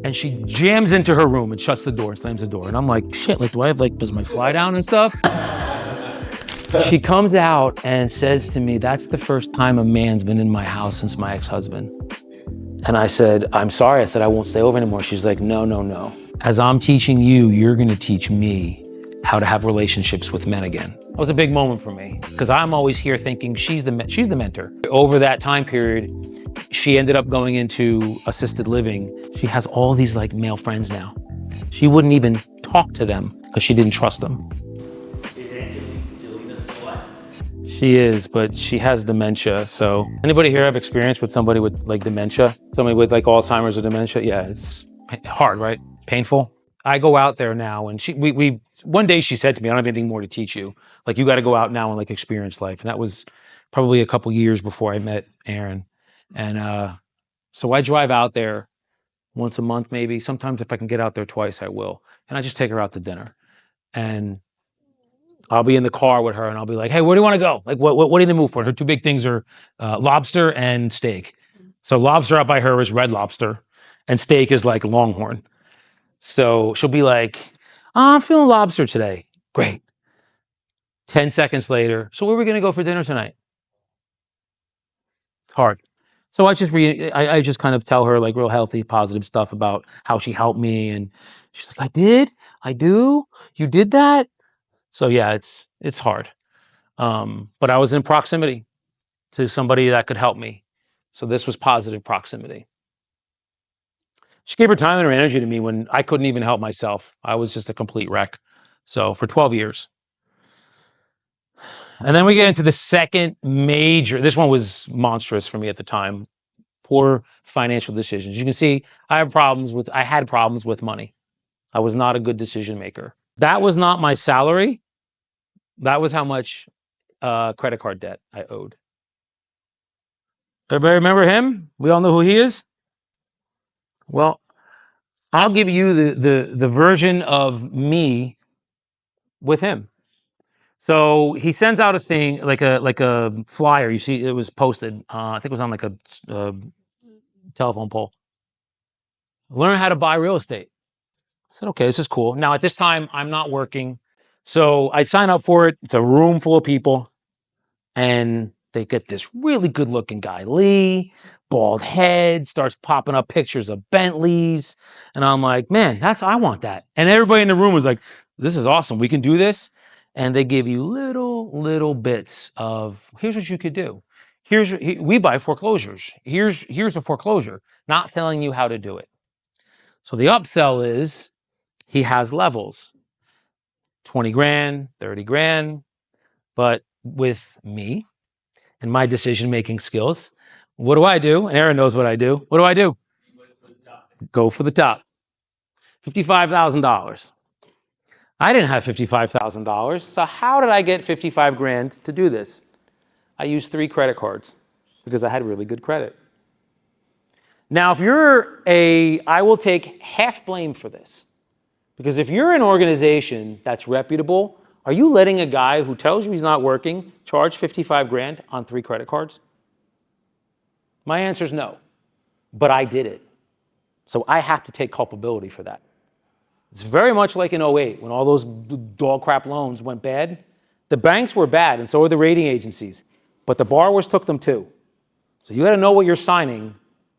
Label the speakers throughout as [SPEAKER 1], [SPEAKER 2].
[SPEAKER 1] And she jams into her room and shuts the door and slams the door. And I'm like, shit, like, do I have, like, does my fly down and stuff? She comes out and says to me, that's the first time a man's been in my house since my ex-husband. And I said, I'm sorry. I said, I won't stay over anymore. She's like, no, no, no. As I'm teaching you, you're going to teach me how to have relationships with men again. It was a big moment for me because I'm always here thinking she's the mentor. Over that time period, she ended up going into assisted living. She has all these like male friends now. She wouldn't even talk to them because she didn't trust them. She is, but she has dementia. So anybody here have experience with somebody with like dementia? Somebody with like Alzheimer's or dementia? Yeah, it's hard, right? Painful. I go out there now and we one day she said to me, I don't have anything more to teach you. Like, you got to go out now and like experience life. And that was probably a couple years before I met Aaron. And so I drive out there once a month, maybe. Sometimes if I can get out there twice, I will. And I just take her out to dinner. And I'll be in the car with her and I'll be like, hey, where do you want to go? Like, what are you in the mood for? Her two big things are lobster and steak. So lobster out by her is Red Lobster and steak is like Longhorn. So she'll be like, oh, I'm feeling lobster today. Great. 10 seconds later, so where are we going to go for dinner tonight? It's hard. So I just kind of tell her like real healthy, positive stuff about how she helped me. And she's like, I do, you did that? So yeah, it's hard. But I was in proximity to somebody that could help me. So this was positive proximity. She gave her time and her energy to me when I couldn't even help myself. I was just a complete wreck. So for 12 years. And then we get into the second major, this one was monstrous for me at the time. Poor financial decisions. You can see I had problems with money. I was not a good decision maker. That was not my salary. That was how much credit card debt I owed. Everybody remember him? We all know who he is? Well, I'll give you the version of me with him. So he sends out a thing, like a flyer. You see, it was posted. I think it was on like a telephone pole. Learn how to buy real estate. I said, okay, this is cool. Now at this time, I'm not working. So I sign up for it. It's a room full of people. And they get this really good looking guy, Lee, bald head, starts popping up pictures of Bentleys. And I'm like, man, I want that. And everybody in the room was like, this is awesome. We can do this. And they give you little bits of, here's what you could do. We buy foreclosures. Here's a foreclosure, not telling you how to do it. So the upsell is he has levels, 20 grand, 30 grand, but with me and my decision-making skills, what do? And Aaron knows what I do. What do? Go for the top. $55,000. I didn't have $55,000. So how did I get 55 grand to do this? I used 3 credit cards because I had really good credit. Now, I will take half blame for this. Because if you're an organization that's reputable, are you letting a guy who tells you he's not working charge 55 grand on 3 credit cards? My answer is no, but I did it. So I have to take culpability for that. It's very much like in 08 when all those dog crap loans went bad. The banks were bad and so were the rating agencies, but the borrowers took them too. So you got to know what you're signing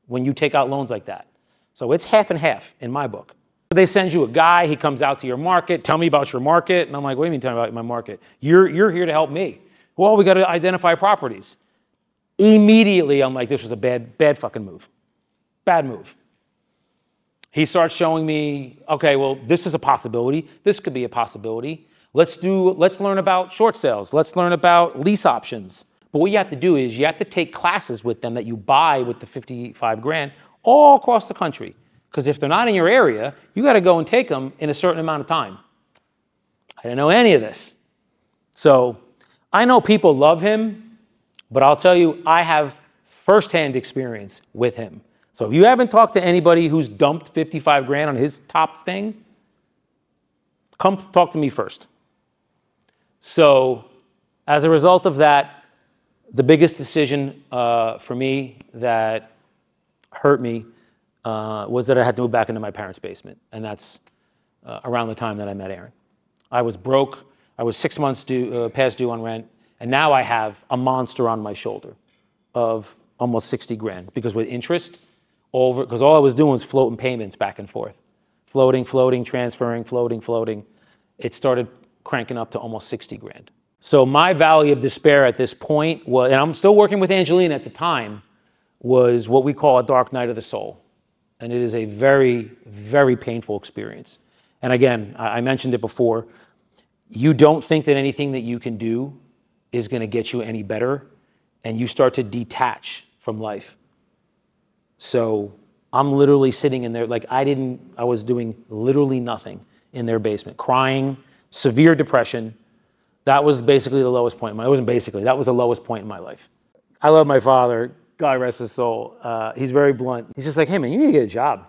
[SPEAKER 1] when you take out loans like that. So it's half and half in my book. They send you a guy, he comes out to your market, tell me about your market. And I'm like, what do you mean tell me about my market? You're here to help me. Well, we got to identify properties. Immediately, I'm like, this was a bad fucking move. Bad move. He starts showing me, okay, well, this is a possibility. This could be a possibility. Let's learn about short sales. Let's learn about lease options. But what you have to do is you have to take classes with them that you buy with the 55 grand all across the country. Because if they're not in your area, you got to go and take them in a certain amount of time. I didn't know any of this. So I know people love him, but I'll tell you, I have firsthand experience with him. So if you haven't talked to anybody who's dumped 55 grand on his top thing, come talk to me first. So as a result of that, the biggest decision for me that hurt me was that I had to move back into my parents' basement. And that's around the time that I met Aaron. I was broke. I was 6 months past due on rent. And now I have a monster on my shoulder of almost 60 grand because with interest, because all I was doing was floating payments back and forth. Floating, transferring, floating. It started cranking up to almost 60 grand. So my valley of despair at this point was, and I'm still working with Angelina at the time, was what we call a dark night of the soul. And it is a very, very painful experience. And again, I mentioned it before, you don't think that anything that you can do is going to get you any better, and you start to detach from life. So I'm literally sitting in there, like I was doing literally nothing in their basement, crying, severe depression. That was basically the lowest point. It wasn't basically, that was the lowest point in my life. I love my father, God rest his soul. He's very blunt. He's just like, hey man, you need to get a job.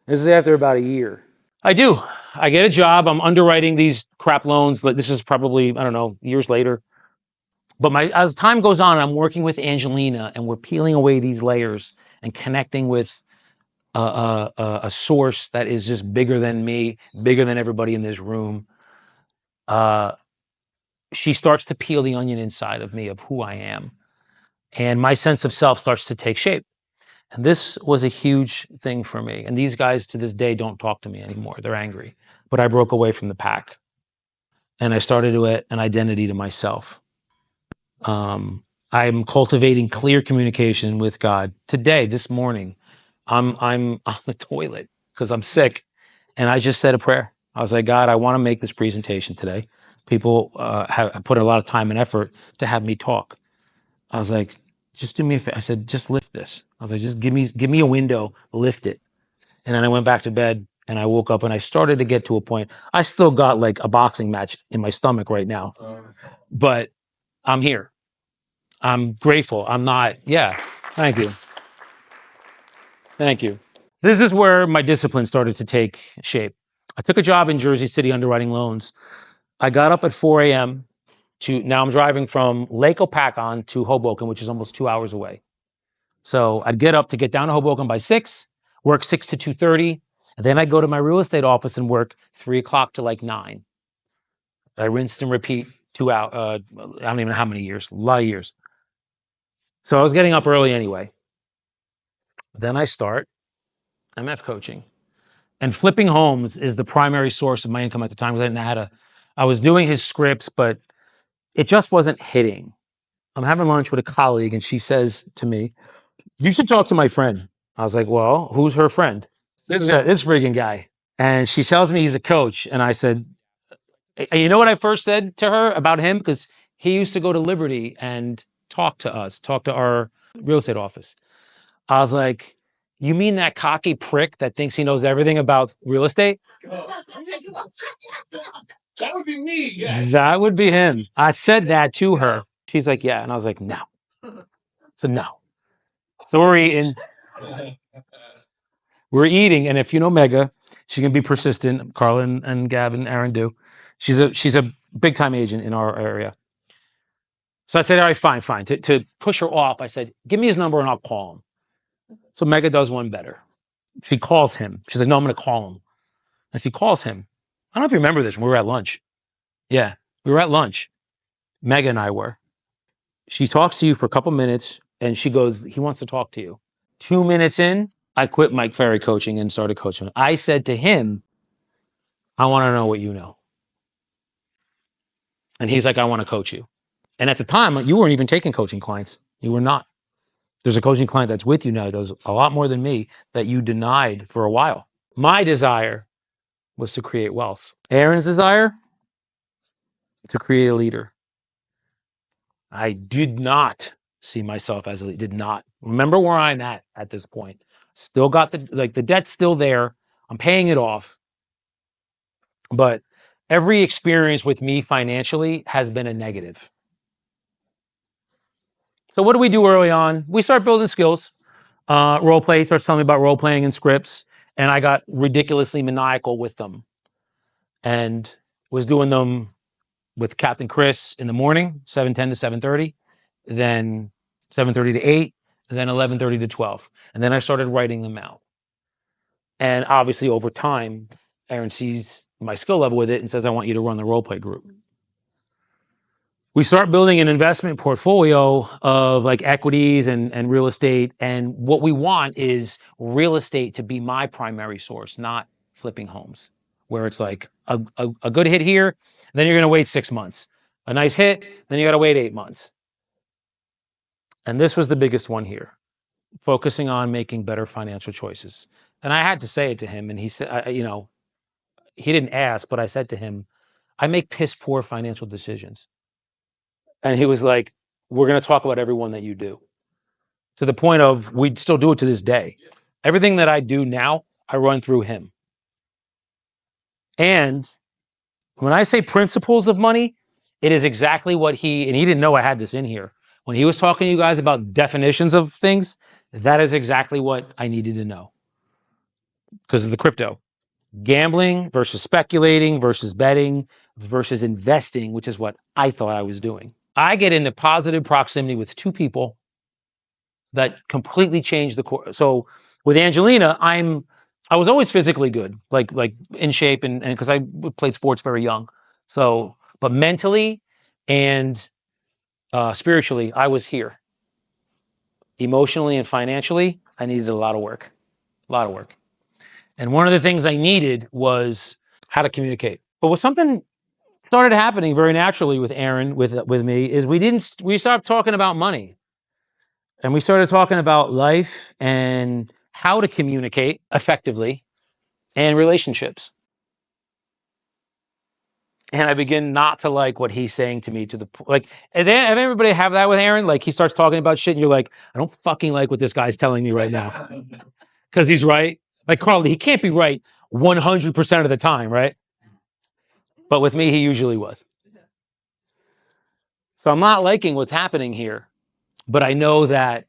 [SPEAKER 1] This is after about a year. I do. I get a job. I'm underwriting these crap loans. This is probably, I don't know, years later. But as time goes on, I'm working with Angelina and we're peeling away these layers and connecting with a source that is just bigger than me, bigger than everybody in this room. She starts to peel the onion inside of me of who I am. And my sense of self starts to take shape. And this was a huge thing for me. And these guys to this day don't talk to me anymore. They're angry. But I broke away from the pack. And I started to get an identity to myself. I'm cultivating clear communication with God. Today, this morning, I'm on the toilet because I'm sick. And I just said a prayer. I was like, God, I want to make this presentation today. People have put a lot of time and effort to have me talk. I was like, just do me a favor. I said, just lift this. I was like, just give me a window, lift it. And then I went back to bed and I woke up and I started to get to a point. I still got like a boxing match in my stomach right now, but I'm here. I'm grateful. I'm not, yeah, thank you. Thank you. This is where my discipline started to take shape. I took a job in Jersey City underwriting loans. I got up at 4 a.m. Now I'm driving from Lake Opakon to Hoboken, which is almost 2 hours away. So I'd get up to get down to Hoboken by 6, work 6 to 2:30, and then I'd go to my real estate office and work 3 o'clock to like 9. I rinsed and repeat 2 hours, I don't even know how many years, a lot of years. So I was getting up early anyway. Then I start MF coaching. And flipping homes is the primary source of my income at the time. I was doing his scripts, but it just wasn't hitting. I'm having lunch with a colleague and she says to me, you should talk to my friend. I was like, well, who's her friend? This friggin' guy. And she tells me he's a coach. And I said, you know what I first said to her about him? Because he used to go to Liberty and talk to our real estate office. I was like, you mean that cocky prick that thinks he knows everything about real estate? That would be me. Yes. That would be him. I said that to her. She's like, yeah. And I was like, no. So no. So we're eating. And if you know Mega, she can be persistent. Carla and Gab and Aaron do. She's a big time agent in our area. So I said, all right, fine. To push her off, I said, give me his number and I'll call him. So Mega does one better. She calls him. She's like, no, I'm going to call him. And she calls him. I don't know if you remember this when we were at lunch. Yeah, we were at lunch. Mega and I were. She talks to you for a couple minutes and she goes, he wants to talk to you. 2 minutes in, I quit Mike Ferry coaching and started coaching. I said to him, I want to know what you know. And he's like, I want to coach you. And at the time, you weren't even taking coaching clients. You were not. There's a coaching client that's with you now that does a lot more than me that you denied for a while. My desire was to create wealth. Aaron's desire, to create a leader. I did not see myself as a leader, did not. Remember where I'm at this point. Still got the debt's still there. I'm paying it off. But every experience with me financially has been a negative. So what do we do early on? We start building skills. Role play, starts telling me about role playing and scripts. And I got ridiculously maniacal with them. And was doing them with Captain Chris in the morning, 7:10 to 7:30, then 7:30 to 8, and then 11:30 to 12. And then I started writing them out. And obviously over time, Aaron sees my skill level with it and says, I want you to run the role play group. We start building an investment portfolio of like equities and real estate. And what we want is real estate to be my primary source, not flipping homes, where it's like a good hit here, then you're going to wait 6 months. A nice hit, then you got to wait 8 months. And this was the biggest one here, focusing on making better financial choices. And I had to say it to him. And he said, he didn't ask, but I said to him, I make piss poor financial decisions. And he was like, we're going to talk about every one that you do. To the point of, we still do it to this day. Everything that I do now, I run through him. And when I say principles of money, it is exactly what and he didn't know I had this in here. When he was talking to you guys about definitions of things, that is exactly what I needed to know. Because of the crypto. Gambling versus speculating versus betting versus investing, which is what I thought I was doing. I get into positive proximity with two people that completely changed the course. So with Angelina, I was always physically good, like in shape, and because I played sports very young. So, but mentally and spiritually, I was here. Emotionally and financially, I needed a lot of work. And one of the things I needed was how to communicate. But what something started happening very naturally with Aaron, with me, is we stopped talking about money. And we started talking about life and how to communicate effectively and relationships. And I begin not to like what he's saying to me to the like. Have everybody have that with Aaron? Like he starts talking about shit, and you're like, I don't fucking like what this guy's telling me right now, because he's right. Like Carly, he can't be right 100% of the time, right? But with me, he usually was. So I'm not liking what's happening here, but I know that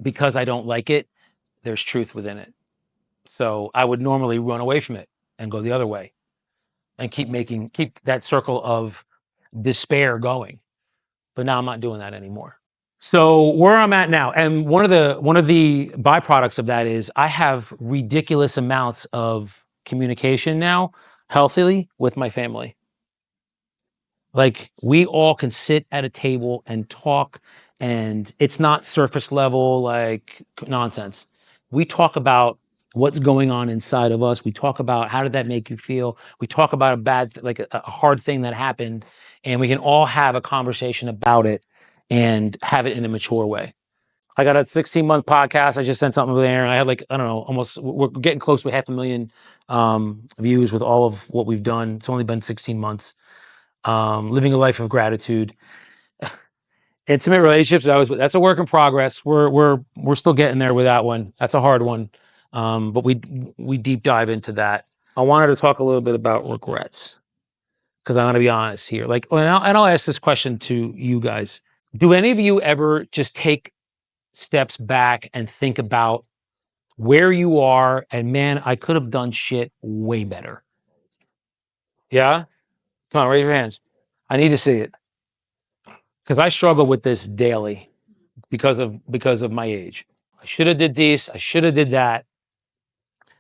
[SPEAKER 1] because I don't like it, there's truth within it. So I would normally run away from it and go the other way and keep that circle of despair going. But now I'm not doing that anymore. So where I'm at now, and one of the byproducts of that is I have ridiculous amounts of communication now, healthily, with my family. Like we all can sit at a table and talk, and it's not surface level like nonsense. We talk about what's going on inside of us. We talk about how did that make you feel. We talk about a hard thing that happened, and we can all have a conversation about it and have it in a mature way. I got a 16-month podcast. I just sent something over there, and I had I don't know, we're getting close to 500,000 views with all of what we've done. It's only been 16 months. Living a life of gratitude. Intimate relationships, that's a work in progress. We're still getting there with that one. That's a hard one. But we deep dive into that. I wanted to talk a little bit about regrets, because I want to be honest here. And I'll ask this question to you guys. Do any of you ever just take steps back and think about where you are and, man, I could have done shit way better? Yeah? Come on, raise your hands. I need to see it. Because I struggle with this daily because of my age. I should have did this. I should have did that.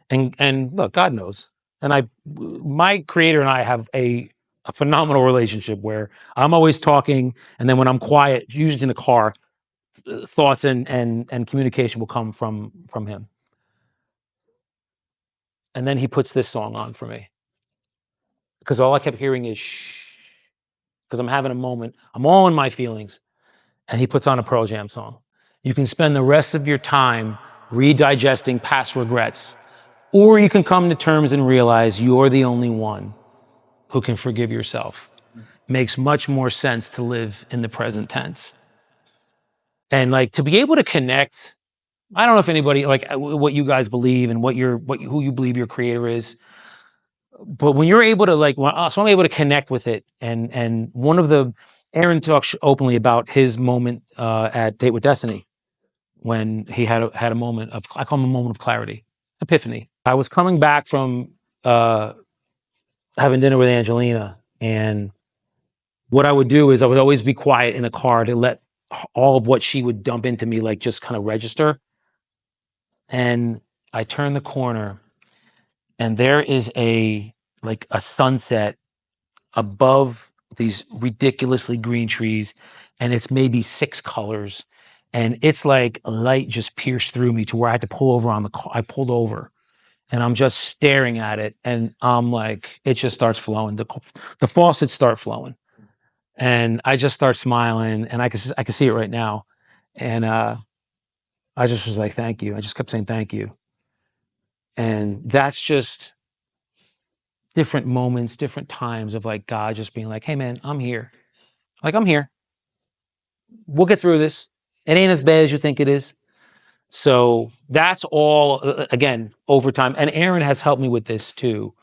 [SPEAKER 1] And look, God knows. And my creator and I have a phenomenal relationship where I'm always talking, and then when I'm quiet, usually in the car, thoughts and communication will come from him. And then he puts this song on for me, because all I kept hearing is shh, because I'm having a moment. I'm all in my feelings. And he puts on a Pearl Jam song. You can spend the rest of your time redigesting past regrets, or you can come to terms and realize you're the only one who can forgive yourself. Makes much more sense to live in the present tense. And to be able to connect, I don't know if anybody, what you guys believe and who you believe your creator is, but when you're able to so I'm able to connect with it. And Aaron talks openly about his moment at Date with Destiny, when he had a moment of, I call him a moment of clarity, epiphany. I was coming back from having dinner with Angelina, and what I would do is I would always be quiet in the car to let all of what she would dump into me just kind of register. And I turned the corner, and there is a sunset above these ridiculously green trees, and it's maybe 6 colors, and it's like light just pierced through me to where I had to pull over on the car. I pulled over and I'm just staring at it, and I'm like, it just starts flowing. The faucets start flowing, and I just start smiling, and I can see it right now, and I just was like, thank you. I just kept saying thank you, and that's just different moments, different times of like God just being like, hey man, I'm here. Like, I'm here. We'll get through this. It ain't as bad as you think it is. So that's all, again, over time. And Aaron has helped me with this too.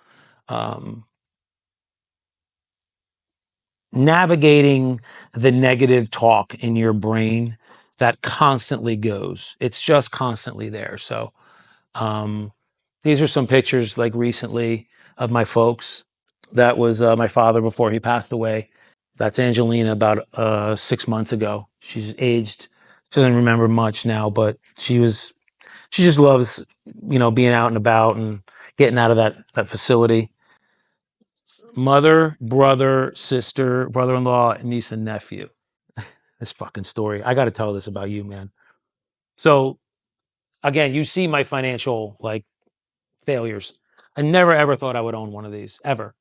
[SPEAKER 1] Um, Navigating the negative talk in your brain that constantly goes. It's just constantly there. So um, these are some pictures like recently of my folks. That was my father before he passed away. That's Angelina about 6 months ago. She's aged. She doesn't remember much now, but she just loves, being out and about and getting out of that facility. Mother, brother, sister, brother-in-law, niece, and nephew. This fucking story. I got to tell this about you, man. So again, you see my financial like failures. I never ever thought I would own one of these ever.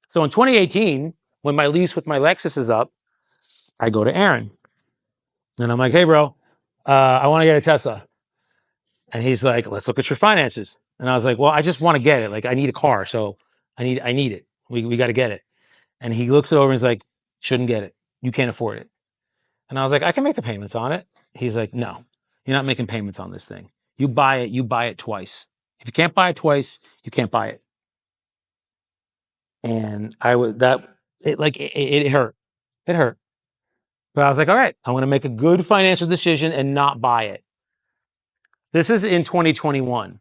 [SPEAKER 1] So in 2018, when my lease with my Lexus is up, I go to Aaron and I'm like, hey, bro, I want to get a Tesla. And he's like, let's look at your finances. And I was like, well, I just want to get it. Like, I need a car. So I need it. We got to get it. And he looks it over and he's like, shouldn't get it. You can't afford it. And I was like, I can make the payments on it. He's like, no, you're not making payments on this thing. You buy it twice. If you can't buy it twice, you can't buy it. And I was it hurt. It hurt. But I was like, all right, I'm going to make a good financial decision and not buy it. This is in 2021.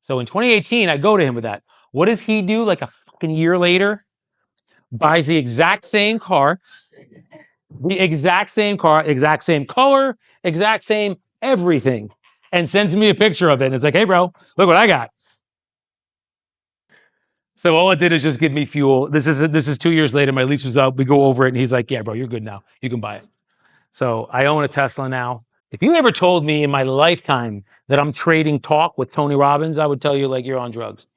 [SPEAKER 1] So in 2018, I go to him with that. What does he do like a fucking year later? Buys the exact same car, exact same color, exact same everything, and sends me a picture of it. And it's like, hey, bro, look what I got. So all it did is just give me fuel. This is 2 years later. My lease was up. We go over it, and he's like, yeah, bro, you're good now. You can buy it. So I own a Tesla now. If you ever told me in my lifetime that I'm trading talk with Tony Robbins, I would tell you like you're on drugs.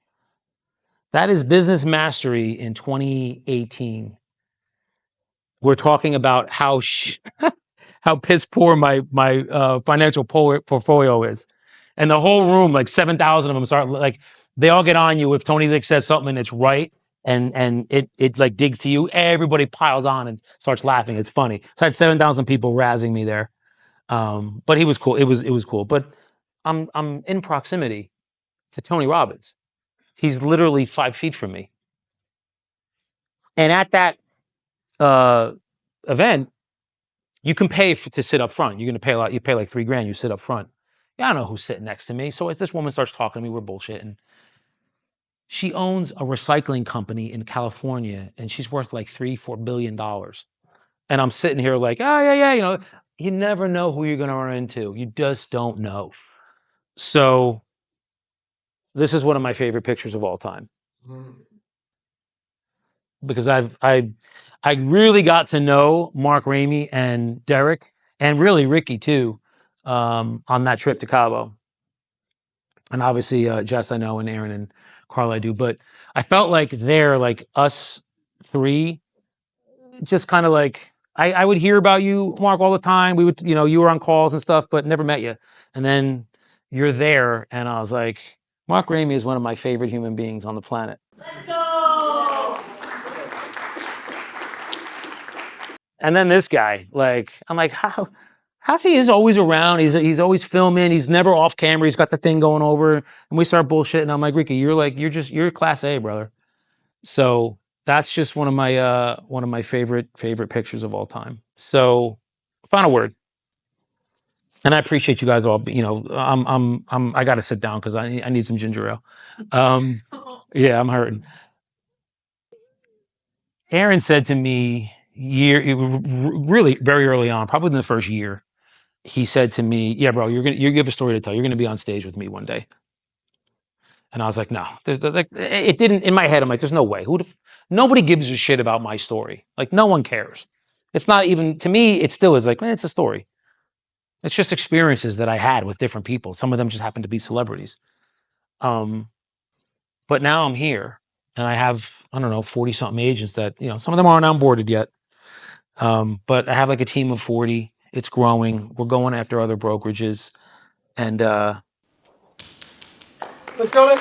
[SPEAKER 1] That is business mastery in 2018. We're talking about how piss poor my financial portfolio is, and the whole room, like 7,000 of them, start like they all get on you if Tony like says something and it's right, and it like digs to you. Everybody piles on and starts laughing. It's funny. So I had 7,000 people razzing me there, but he was cool. It was cool. But I'm in proximity to Tony Robbins. He's literally 5 feet from me, and at that event, you can pay to sit up front. You're going to pay a lot. You pay like $3,000. You sit up front. Yeah, I don't know who's sitting next to me. So as this woman starts talking to me, we're bullshitting. She owns a recycling company in California, and she's worth like $3-4 billion. And I'm sitting here like, oh yeah. You never know who you're going to run into. You just don't know. So this is one of my favorite pictures of all time. Because I really got to know Mark Ramey and Derek, and really Ricky too, on that trip to Cabo. And obviously Jess I know, and Aaron and Carl I do. But I felt like they're like us three, just kind of like I would hear about you, Mark, all the time. We would, you were on calls and stuff, but never met you. And then you're there, and I was like, Mark Ramey is one of my favorite human beings on the planet. Let's go. And then this guy, like, I'm like, how's he is always around? He's always filming. He's never off camera. He's got the thing going over, and we start bullshitting. I'm like, Ricky, you're class A, brother. So that's just one of my favorite pictures of all time. So, final word. And I appreciate you guys all. I got to sit down because I need some ginger ale. Yeah, I'm hurting. Aaron said to me really very early on, probably in the first year, he said to me, yeah, bro, you have a story to tell. You're gonna be on stage with me one day. And I was like, no, it didn't, in my head, I'm like, there's no way. Nobody gives a shit about my story. Like, no one cares. It's not even, to me, it still is like, it's a story. It's just experiences that I had with different people. Some of them just happen to be celebrities. But now I'm here and I have, I don't know, 40 something agents that, some of them aren't onboarded yet. But I have like a team of 40. It's growing. We're going after other brokerages. And
[SPEAKER 2] let's go, let's go.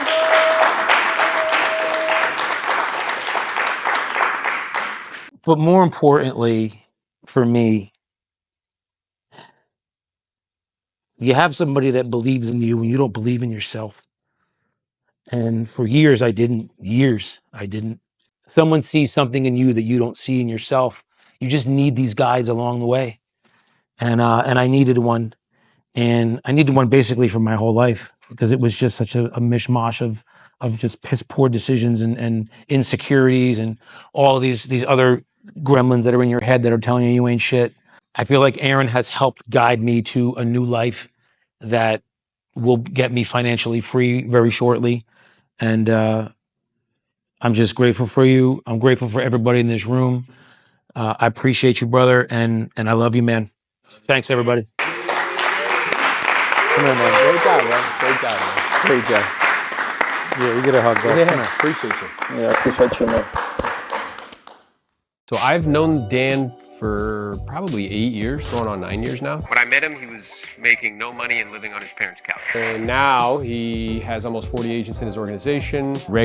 [SPEAKER 1] But more importantly, for me, you have somebody that believes in you when you don't believe in yourself. And for years, I didn't. Someone sees something in you that you don't see in yourself. You just need these guides along the way. And I needed one. And I needed one basically for my whole life because it was just such a mishmash of just piss poor decisions and insecurities and all these other gremlins that are in your head that are telling you ain't shit. I feel like Aaron has helped guide me to a new life that will get me financially free very shortly. And I'm just grateful for you. I'm grateful for everybody in this room. I appreciate you, brother, and I love you, man. Thanks, everybody.
[SPEAKER 2] Come on, man. Great job, man. Great job, man. Great job.
[SPEAKER 1] Yeah, you get a hug, bro.
[SPEAKER 2] Yeah, appreciate you.
[SPEAKER 3] Yeah, I appreciate you, man.
[SPEAKER 4] So I've known Dan for probably 8 years, going on 9 years now.
[SPEAKER 5] When I met him, he was making no money and living on his parents' couch.
[SPEAKER 4] And now he has almost 40 agents in his organization.